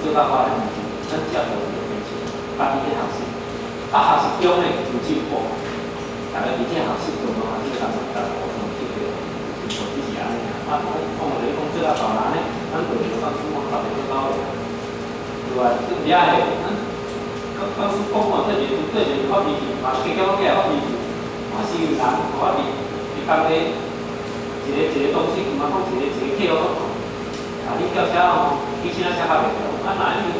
做到法律面前，咱接受面前，家己去学习。学习中呢有进步，大家伫这学习中啊，这个当中大家互相这个进步只是安尼啊。讲你讲做到大人呢，咱就要讲书学得更高了，对吧？更厉害的，讲书讲话对面发脾气，嘛结果起来发脾气，嘛是有人发脾气，你讲咧一个东西，嘛讲一个客户。 啊！你吊车哦，你现在车较袂着，啊那你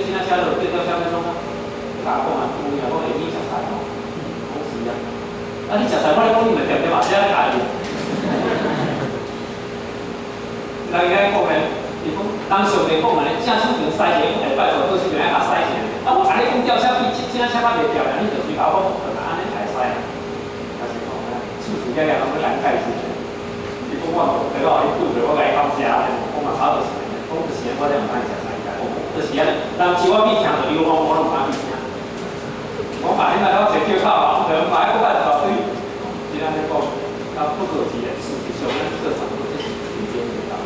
现在车落对吊车要创啊？甲我讲啊，有影我会去食菜哦，讲是啊。啊你食菜，我咧讲你咪点点嘛，这咧家己。人家讲咧，伊讲当上面讲咧，正厝边驶一个，我下摆做倒厝边来甲驶一个。啊我甲你讲吊车比现在车较袂着啦，你就是甲我讲安尼才驶啊。但是讲啊，厝厝遐遐拢要难解释。 你讲我得到你拄着，我甲伊讲食，我嘛差就是，讲就是我才唔敢食菜价，就是安尼。人像我比听着流氓，我拢唔敢去听。我把你那到一叫靠，可能买个半条对，就安尼讲，啊不可及的，事实上咱这场这是民间领导。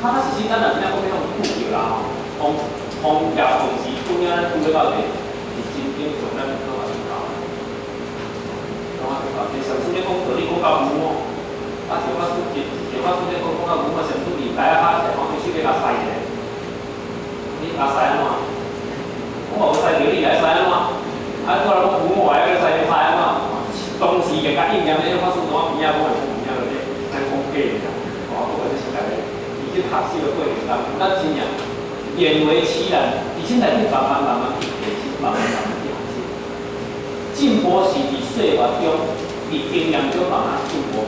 他是当然人家讲那种富有啦吼，风调风势，中央咱顾得到的，是真正从咱做法去搞。其实上次咧讲道理讲到有哦。 啊，就我书记，就我书记讲到古，我上次离开啊，我必须要甲塞者。你甲塞安怎？我无塞着你来塞安怎？啊，我来讲古，我来个塞安怎？当时个甲应验咧，我书我边仔我边仔个咧，咱讲假个，我不管是大家，已经学习的过程当中，咱真正勉为其难，而且来去慢慢去学习，慢慢去学习。进步是伫岁月中，伫经验中慢慢进步。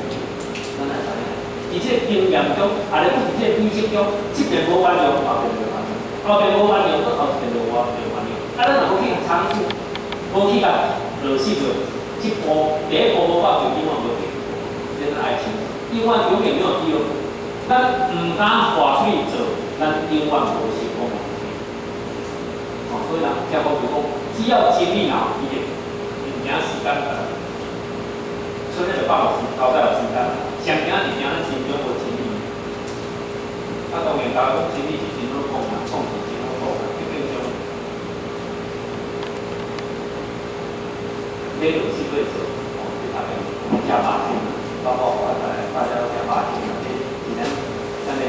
咱来知影，而且经验中，啊，你讲伫这知识中，这边无完用，后边就完用；后边无完用，搁后一边就完用。啊，咱若无去尝试，无去甲落实做，一步第一步无到就永远无去。这是爱情，永远没有机会。咱唔敢跨出去做，咱永远无成功。所以人听讲就讲，只要精力脑，伊个物件时间长。 所以就把交代有时间，上惊是惊咱心中无精力。啊，当然，大家讲精力是真好讲啦，讲是真好讲啦，毕竟种，这种是对做，对大家加把劲，包括大家都加把劲啦。今天咱的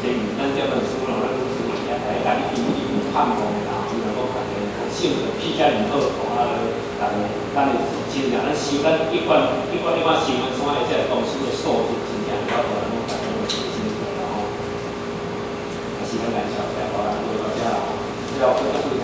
咱这本书咯，咱书里面来讲，你看过的啦，就能够感觉性格比较以后，同啊，咱的。 真正咱收咱一罐收咱山的这东西的数字，真正我个人拢感觉很清楚啦吼。也是很感谢大家，到这，只要这个。